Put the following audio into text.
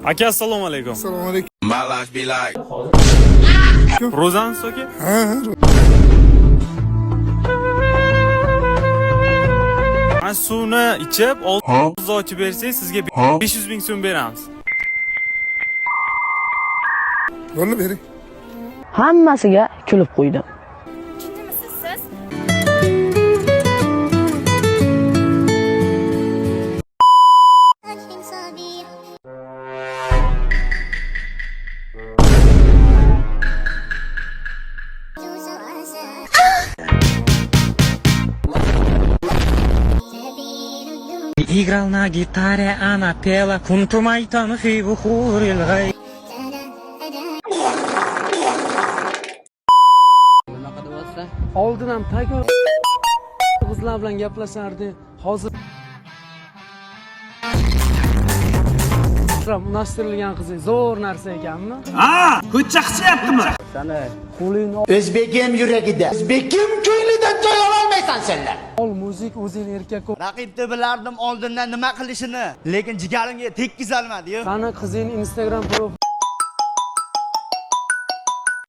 Aka, assalomu alaykum. Assalomu alaykum. My life be like. Ro'zansiz aka? Ha. Mana suvni ichib, og'zingizni ochib bersangiz, sizga 500 ming so'm beramiz. Bo'ldi, bering. Hammasiga kulib qo'ydim. Tushundimisiz siz? Играл на гитаре, она пела «Кунту майтан фибу хурил гай». Oldin ham tago qizlar bilan gaplashardi. Hozir unashtirilgan qizi zo'r narsa ekanmi? Ko'cha qishyaptimi? Sana qo'lingni O'zbekim yuragida, o'zbekim ko'nglidan joy ololmaysan senlar. ol, muzik o'zing erkak. Raqibni bilardim oldindan nima qilishini, lekin jigarimga tekkizolmadi-yu. Qani qizing Instagram profil